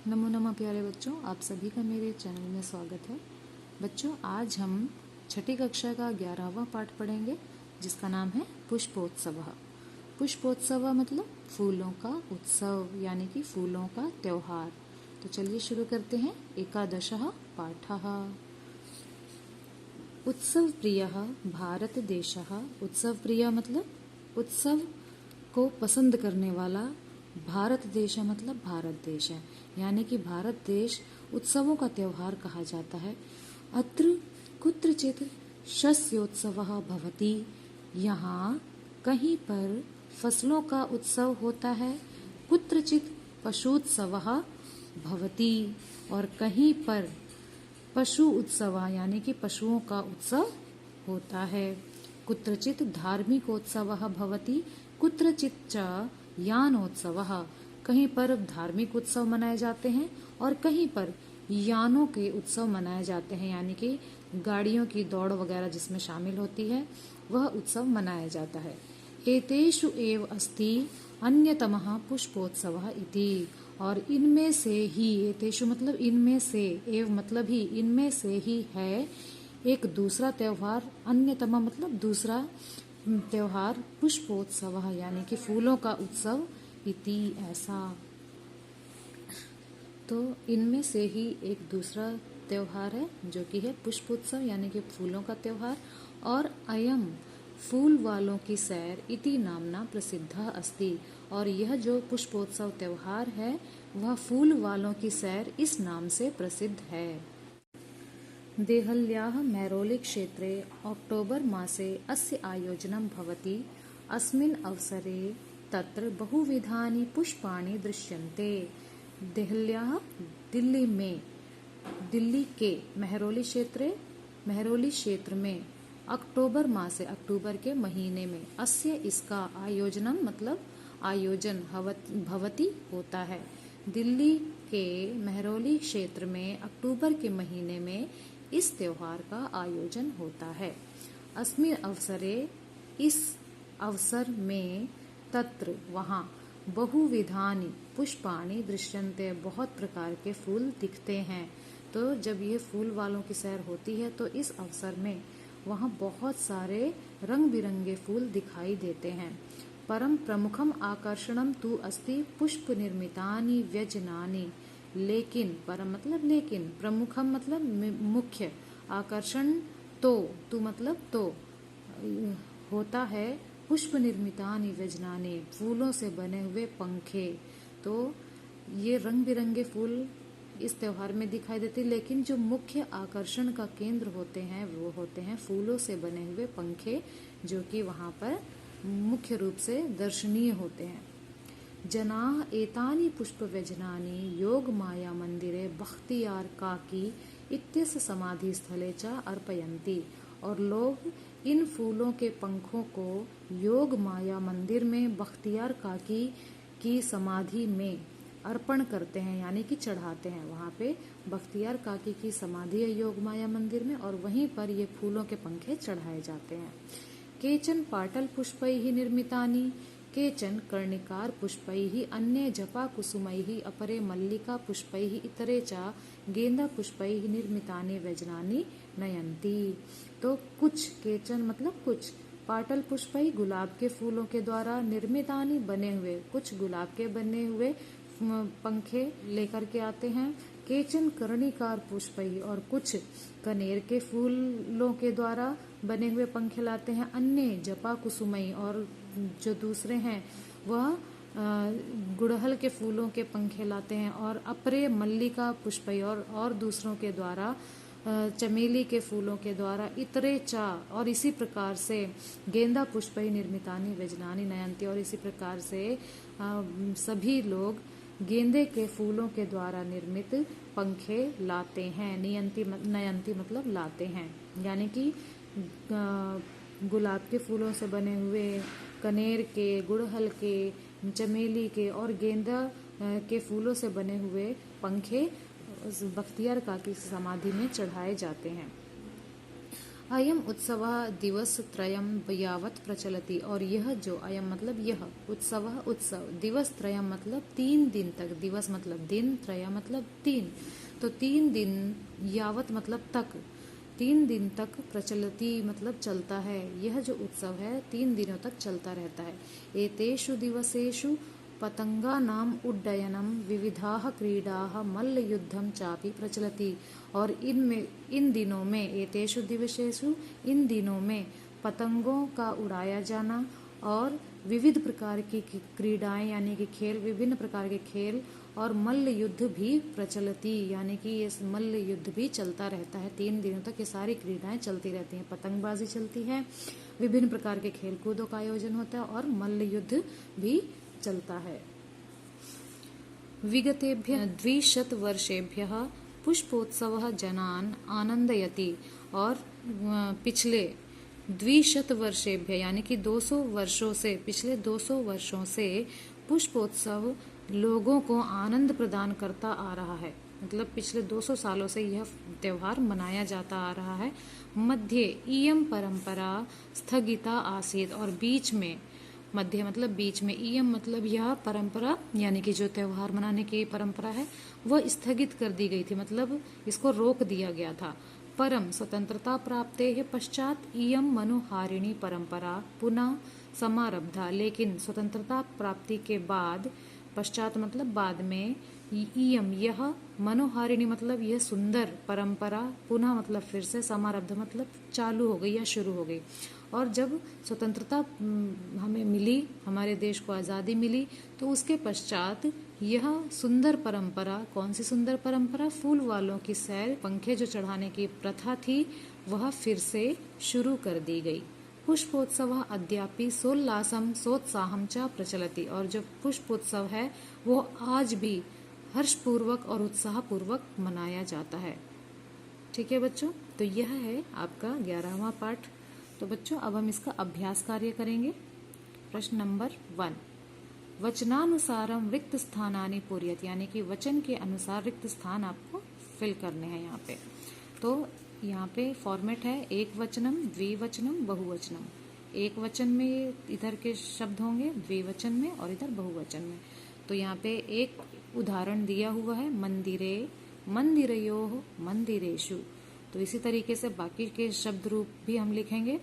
नमो नमः प्यारे बच्चों, आप सभी का मेरे चैनल में स्वागत है। बच्चों, आज हम छठी कक्षा का 11वां पाठ पढ़ेंगे जिसका नाम है पुष्पोत्सव। पुष्पोत्सव मतलब फूलों का उत्सव यानी कि फूलों का त्योहार। तो चलिए शुरू करते हैं। एकादशः पाठः। उत्सव प्रिय भारत देशः। उत्सव प्रिय मतलब उत्सव को पसंद करने वाला। भारत देश मतलब भारत देश है, यानी कि भारत देश उत्सवों का त्योहार कहा जाता है। अत्र कुत्रचित शस्योत्सवः भवति। यहाँ कहीं पर फसलों का उत्सव होता है। कुत्रचित पशुत्सवः भवति और कहीं पर पशु उत्सव यानी कि पशुओं का उत्सव होता है। कुत्रचित धार्मिकोत्सवः भवति। कुत्रचित च यानोत्सवः। कहीं पर धार्मिक उत्सव मनाए जाते हैं और कहीं पर यानों के उत्सव मनाए जाते हैं, यानी कि गाड़ियों की दौड़ वगैरह जिसमें शामिल होती है वह उत्सव मनाया जाता है। एतेषु एव अस्ति अन्यतमः पुष्पोत्सवः इति। और इनमें से ही, एतेषु मतलब इनमें से, एव मतलब ही, इनमें से ही है एक दूसरा त्योहार। अन्यतम मतलब दूसरा त्योहार पुष्पोत्सव यानी कि फूलों का उत्सव इति, ऐसा। तो इनमें से ही एक दूसरा त्योहार है जो कि है पुष्पोत्सव यानी कि फूलों का त्योहार। और अयम फूल वालों की सैर इति नामना प्रसिद्ध अस्ति। और यह जो पुष्पोत्सव त्योहार है वह फूल वालों की सैर इस नाम से प्रसिद्ध है। देहल्याः मैरोली क्षेत्रे अक्टोबर मासे अस्य आयोजनं भवति। अस्मिन् अवसरे तत्र बहुविधानि पुष्पाणि दृश्यन्ते। देहल्याः दिल्ली में, दिल्ली के महरौली क्षेत्र में अक्टोबर मासे अक्टूबर के महीने में, अस्य इसका, आयोजनम मतलब आयोजन, भवति होता है। दिल्ली के महरौली क्षेत्र में अक्टूबर के महीने में इस त्योहार का आयोजन होता है। अस्मिन् अवसरे, इस अवसर में, तत्र वहाँ, बहुविधानि पुष्पाणि दृश्यन्ते, बहुत प्रकार के फूल दिखते हैं। तो जब ये फूल वालों की सैर होती है तो इस अवसर में वहाँ बहुत सारे रंग बिरंगे फूल दिखाई देते हैं। परम प्रमुखम आकर्षणम तु अस्ति पुष्प निर्मितानि व्यजनानि। लेकिन, परम मतलब लेकिन, प्रमुखम मतलब मुख्य, आकर्षण तो मतलब तो, होता है पुष्प निर्मितानि व्यजनानि, फूलों से बने हुए पंखे। तो ये रंग बिरंगे फूल इस त्योहार में दिखाई देते, लेकिन जो मुख्य आकर्षण का केंद्र होते हैं वो होते हैं फूलों से बने हुए पंखे, जो कि वहाँ पर मुख्य रूप से दर्शनीय होते हैं। जनाः एतानि पुष्पव्यजनानि योगमाया मंदिरे बख्तियार काकी इत्यस्य समाधिस्थले च अर्पयन्ति। और लोग इन फूलों के पंखों को योग माया मंदिर में बख्तियार काकी की समाधि में अर्पण करते हैं, यानी कि चढ़ाते हैं। वहाँ पे बख्तियार काकी की समाधि है योग माया मंदिर में, और वहीं पर ये फूलों के पंखे चढ़ाए जाते हैं। केचन पाटल पुष्पैः निर्मितानि, केचन कर्णिकार पुष्पैः, अन्ये जपा कुसुमैः, अपरे मल्लिका पुष्पैः, इतरे च गेंदा पुष्पैः निर्मितानि व्यजनानि नयन्ति। तो कुछ, केचन मतलब कुछ, पाटल पुष्पैः गुलाब के फूलों के द्वारा, निर्मितानि बने हुए, कुछ गुलाब के बने हुए पंखे लेकर के आते हैं। केचन कर्णिकार पुष्पैः, और कुछ कनेर के फूलों के द्वारा बने हुए पंखे लाते हैं। अन्य जपा कुसुमई, और जो दूसरे हैं वह गुड़हल के फूलों के पंखे लाते हैं। और अपरे मल्लिका पुष्पई, और दूसरों के द्वारा चमेली के फूलों के द्वारा, इतरे चा, और इसी प्रकार से गेंदा पुष्पई निर्मितानि व्यजनानि नयन्ति। और इसी प्रकार से सभी लोग गेंदे के फूलों के द्वारा निर्मित पंखे लाते हैं। नयंती मतलब लाते हैं, यानी कि गुलाब के फूलों से बने हुए, कनेर के, गुड़हल के, चमेली के और गेंदा के फूलों से बने हुए पंखे बख्तियार काकी समाधि में चढ़ाए जाते हैं। अयम उत्सव दिवस त्रयम यावत् प्रचलति। और यह जो अयम मतलब यह, उत्सव, दिवस त्रयम मतलब 3 दिन तक, दिवस मतलब दिन, त्रय मतलब 3, तो 3 दिन, यावत मतलब तक, 3 दिन तक, प्रचलति मतलब चलता है। यह जो उत्सव है 3 दिनों तक चलता रहता है। एतेषु दिवसेषु पतंगानाम उड्डयनम विविधाः क्रीडाः मल्लयुद्धम चापि प्रचलति। और इन दिनों में, एतेषु दिवसेषु, इन दिनों में पतंगों का उड़ाया जाना और विविध प्रकार की क्रीडाएं यानी कि खेल, विभिन्न प्रकार के खेल और मल्ल युद्ध भी प्रचलती, यानी कि ये मल्ल युद्ध भी चलता रहता है। 3 दिनों तक ये सारी क्रीडाएं चलती रहती हैं। पतंगबाजी चलती है, विभिन्न प्रकार के खेल कूदों का आयोजन होता है और मल्ल युद्ध भी चलता है। विगतेभ्यः 200 वर्षेभ्यः पुष्पोत्सवः जनान् आनंदयति। और पिछले 200 वर्षेभ्य यानी कि 200 वर्षों से, पिछले 200 वर्षों से पुष्पोत्सव लोगों को आनंद प्रदान करता आ रहा है। मतलब पिछले 200 सालों से यह त्योहार मनाया जाता आ रहा है। मध्य इयम परंपरा स्थगिता आसीत्। और बीच में, मध्य मतलब बीच में, इयम मतलब यह परंपरा यानी कि जो त्योहार मनाने की परंपरा है वह स्थगित कर दी गई थी, मतलब इसको रोक दिया गया था। परम स्वतंत्रता प्राप्तेः पश्चात इयम मनोहारिणी परंपरा पुनः समारब्धा। लेकिन स्वतंत्रता प्राप्ति के बाद, पश्चात मतलब बाद में, इयम यह, मनोहारिणी मतलब यह सुंदर परंपरा, पुनः मतलब फिर से, समारब्ध मतलब चालू हो गई या शुरू हो गई। और जब स्वतंत्रता हमें मिली, हमारे देश को आज़ादी मिली, तो उसके पश्चात यह सुंदर परंपरा, कौन सी सुंदर परंपरा, फूल वालों की सैर, पंखे जो चढ़ाने की प्रथा थी, वह फिर से शुरू कर दी गई। पुष्पोत्सव अद्यापि सोल्लासम सोत्साहम च प्रचलति। और जो पुष्पोत्सव है वो आज भी हर्षपूर्वक और उत्साहपूर्वक मनाया जाता है। ठीक है बच्चों, तो यह है आपका 11वां पाठ। तो बच्चों अब हम इसका अभ्यास कार्य करेंगे। प्रश्न नंबर 1, वचनानुसारम रिक्त स्थानानि पूरयत। यानी कि वचन के अनुसार रिक्त स्थान आपको फिल करने हैं यहाँ पे। तो यहाँ पे फॉर्मेट है एक वचनम, द्विवचनम, बहुवचनम। एक वचन में इधर के शब्द होंगे, द्विवचन में और इधर बहुवचन में। तो यहाँ पे एक उदाहरण दिया हुआ है, मंदिरे, मंदिरयोः, मंदिरेषु। तो इसी तरीके से बाकी के शब्द रूप भी हम लिखेंगे।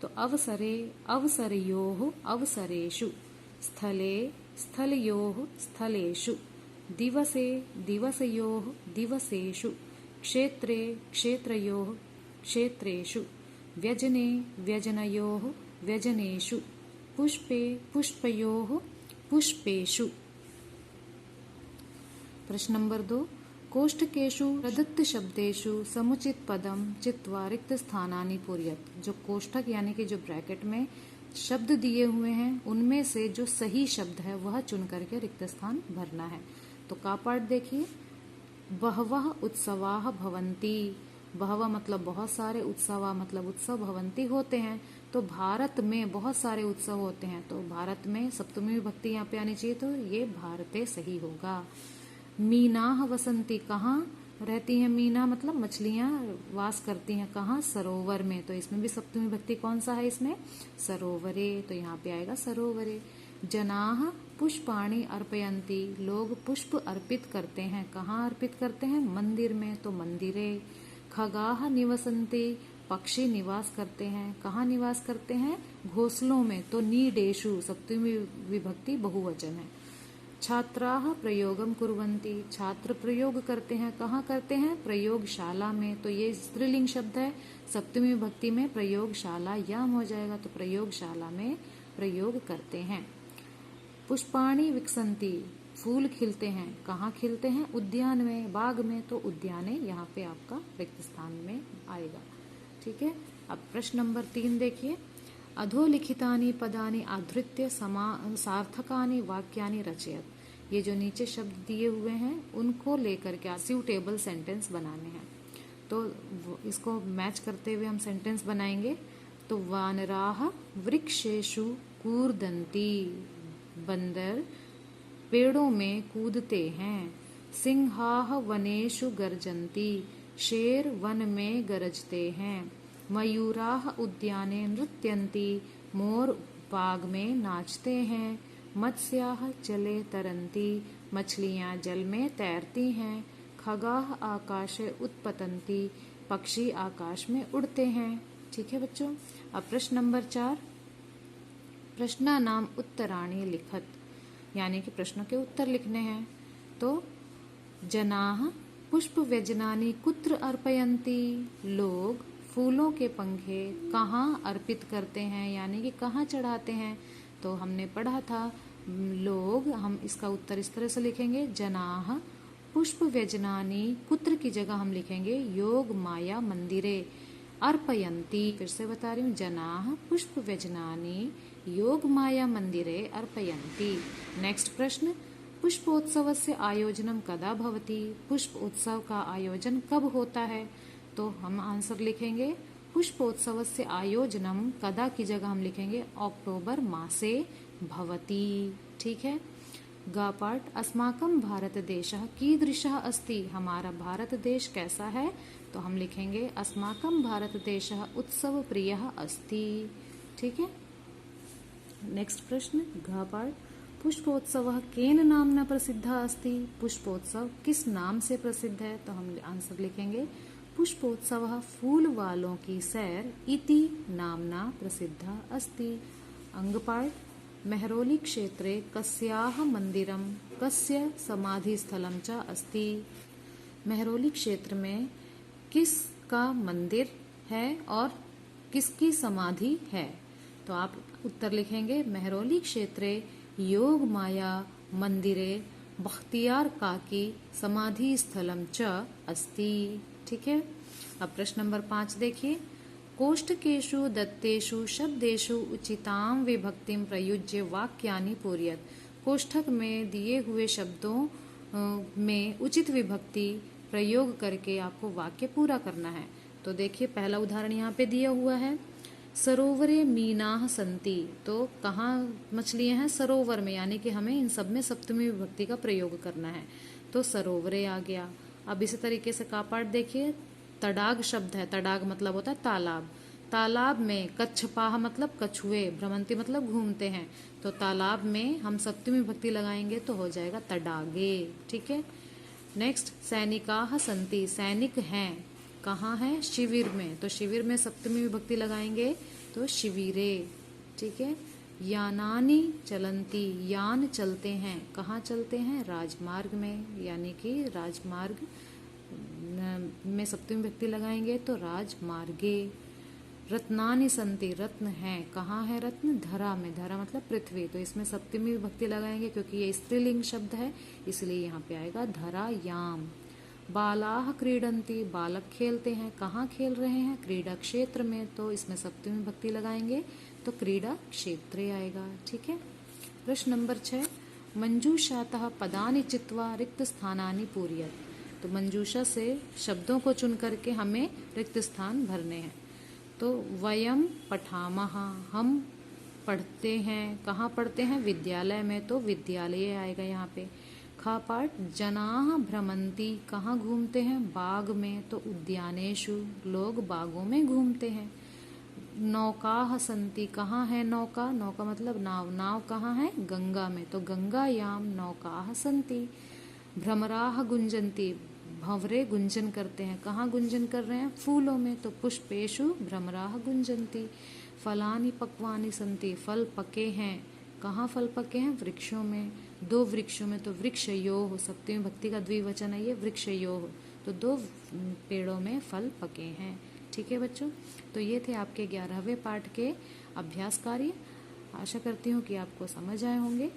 तो अवसरे, अवसरयोः, अवसरेषु, स्थले, स्थलयोः, स्थलेषु, दिवसे, दिवसयोः, दिवसेषु, क्षेत्रे, क्षेत्रयोः, क्षेत्रेषु, व्यजने, व्यजनयोः, व्यजनेषु, पुष्पे, पुष्पयोः, पुष्पेषु। प्रश्न नंबर 2, कोष्ठकेषु प्रदत्त शब्देषु समुचित पदम चित्वा रिक्त स्थानानि पूरयत। जो कोष्ठक यानी कि जो ब्रैकेट में शब्द दिए हुए हैं उनमें से जो सही शब्द है वह चुन करके रिक्त स्थान भरना है। तो का पाठ देखिए, बहवः उत्सवाः भवन्ति। बहवः मतलब बहुत सारे, उत्सवा मतलब उत्सव, भवन्ति होते हैं। तो भारत में बहुत सारे उत्सव होते हैं। तो भारत में सप्तमी विभक्ति यहाँ पे आनी चाहिए, तो ये भारते सही होगा। मीनाः वसन्ति, कहाँ रहती हैं मीना मतलब मछलियां वास करती हैं, कहाँ, सरोवर में। तो इसमें भी सप्तमी विभक्ति कौन सा है इसमें, सरोवरे। तो यहाँ पे आएगा सरोवरे। जनाः पुष्पाणि अर्पयन्ति, लोग पुष्प अर्पित करते हैं, कहाँ अर्पित करते हैं, मंदिर में। तो मंदिरे। खगाः निवसन्ति, पक्षी निवास करते हैं, कहाँ निवास करते हैं, घोंसलों में। तो नीडेषु, सप्तमी विभक्ति बहुवचन है। छात्राः प्रयोगम कुर्वन्ति, छात्र प्रयोग करते हैं, कहाँ करते हैं, प्रयोगशाला में। तो ये स्त्रीलिंग शब्द है, सप्तमी विभक्ति में प्रयोगशाला याम हो जाएगा। तो प्रयोगशाला में प्रयोग करते हैं। पुष्पाणि विकसन्ति, फूल खिलते हैं, कहाँ खिलते हैं, उद्यान में, बाग में। तो उद्याने यहाँ पे आपका रिक्त स्थान में आएगा। ठीक है। अब प्रश्न नंबर 3 देखिए, अधोलिखितानि पदानि आधृत्य सार्थकानि वाक्यानि रचयत। ये जो नीचे शब्द दिए हुए हैं उनको लेकर के सूटेबल सेंटेंस बनाने हैं। तो इसको मैच करते हुए हम सेंटेंस बनाएंगे। तो वानराः वृक्षेषु कूर्दन्ति, बंदर पेड़ों में कूदते हैं। सिंहाः वनेषु गर्जन्ति, शेर वन में गरजते हैं। मयूराः उद्याने नृत्यन्ति, मोर बाग में नाचते हैं। मत्स्याः जले तरन्ति, मछलियां जल में तैरती हैं। खगाः आकाशे उत्पतन्ति, पक्षी आकाश में उड़ते हैं। ठीक है बच्चों। अब प्रश्न नंबर 4, प्रश्नानाम उत्तराणि लिखत, यानी कि प्रश्नों के उत्तर लिखने हैं। तो जनाः पुष्प व्यजनानि कुत्र अर्पयन्ति, लोग फूलों के पंखे कहाँ अर्पित करते हैं, यानी कि कहाँ चढ़ाते हैं। तो हमने पढ़ा था लोग, हम इसका उत्तर इस तरह से लिखेंगे, जनाः पुष्प व्यजनानि, कुत्र की जगह हम लिखेंगे योग माया मंदिरे अर्पयन्ति। फिर से बता रही हूँ, जनाः पुष्प व्यजनानि योग माया मंदिरे अर्पयन्ति। नेक्स्ट प्रश्न, पुष्पोत्सवस्य आयोजनम कदा भवति, पुष्प उत्सव का आयोजन कब होता है। तो हम आंसर लिखेंगे पुष्पोत्सवस्य आयोजनम, कदा की जगह हम लिखेंगे अक्टोबर मासे भवति। ठीक है। ग पार्ट, अस्माकं भारत देशः कीदृशः अस्ति, हमारा भारत देश कैसा है। तो हम लिखेंगे अस्माकं भारत देशः उत्सव प्रियः अस्ति। ठीक है। नेक्स्ट प्रश्न, घ पार्ट, पुष्पोत्सवः केन नाम्ना प्रसिद्धः अस्ति, पुष्पोत्सव किस नाम से प्रसिद्ध है। तो हम आंसर लिखेंगे पुष्पोत्सवः फूल वालों की सैर इति नाम्ना प्रसिद्धः अस्ति। अंग पार्ट, मेहरौली क्षेत्रे कस्याः मंदिरम कस्य समाधिस्थलं च अस्ति, मेहरौली क्षेत्र में किसका मंदिर है और किसकी समाधि है। तो आप उत्तर लिखेंगे मेहरौली क्षेत्रे योग माया मंदिरे बख्तियार काकी समाधि स्थलम च अस्ति। ठीक है। अब प्रश्न नंबर 5 देखिए, कोष्ठकेषु दत्तेषु शब्देषु उचितां विभक्तिं प्रयुज्य वाक्यानि पूरयत, कोष्ठक में दिए हुए शब्दों में उचित विभक्ति प्रयोग करके आपको वाक्य पूरा करना है। तो देखिए पहला उदाहरण यहाँ पे दिया हुआ है, सरोवरे मीनाः सन्ति, तो कहाँ मछलियां हैं, सरोवर में, यानी कि हमें इन सब में सप्तमी विभक्ति का प्रयोग करना है। तो सरोवरे आ गया। अब इसी तरीके से का पाठ देखिए, तडाग शब्द है, तडाग मतलब होता है तालाब, तालाब में कच्छपाह मतलब कछुए, भ्रमंती मतलब घूमते हैं। तो तालाब में हम सप्तमी विभक्ति लगाएंगे तो हो जाएगा तडागे। ठीक है। नेक्स्ट, सैनिकाः सन्ति, सैनिक हैं, कहाँ है, शिविर में, तो शिविर में सप्तमी विभक्ति लगाएंगे तो शिविरे। ठीक है। यानानि चलन्ति, यान चलते हैं, कहाँ चलते हैं, राजमार्ग में, यानी कि राजमार्ग में सप्तमी विभक्ति लगाएंगे तो राजमार्गे। रत्नानि सन्ति, रत्न हैं, कहाँ है रत्न, धरा में, धरा मतलब पृथ्वी, तो इसमें सप्तमी विभक्ति लगाएंगे क्योंकि ये स्त्रीलिंग शब्द है, इसलिए यहाँ पे आएगा धरायाम। बालाः क्रीडन्ति, बालक खेलते हैं, कहाँ खेल रहे हैं, क्रीडा क्षेत्र में, तो इसमें सप्तमी विभक्ति लगाएंगे तो क्रीडा क्षेत्रे आएगा। ठीक है। प्रश्न नंबर 6, मंजूषातः पदानि चित्वा रिक्त स्थानानि पूरयत, तो मंजूषा से शब्दों को चुन करके हमें रिक्त स्थान भरने हैं। तो वयम पठामः, हम पढ़ते हैं, कहाँ पढ़ते हैं, विद्यालय में, तो विद्यालय आएगा यहाँ पे। खा पाठ, जनाः भ्रमन्ति, कहाँ घूमते हैं, बाग में, तो उद्यानेषु, लोग बागों में घूमते हैं। नौकाः सन्ति, कहाँ है नौका, नौका मतलब नाव, नाव कहाँ है, गंगा में, तो गंगायाम नौकाः सन्ति। भ्रमराः गुंजन्ति, भंवरे गुंजन करते हैं, कहाँ गुंजन कर रहे हैं, फूलों में, तो पुष्पेषु भ्रमराः गुंजन्ति। फलानि पक्वानि सन्ति, फल पके हैं, कहाँ फल पके हैं, वृक्षों में, दो वृक्षों में, तो वृक्षयोः, सप्तमी विभक्ति का द्विवचन है ये, वृक्षयोः, तो दो पेड़ों में फल पके हैं। ठीक है बच्चों। तो ये थे आपके 11वें पाठ के अभ्यास कार्य। आशा करती हूँ कि आपको समझ आए होंगे।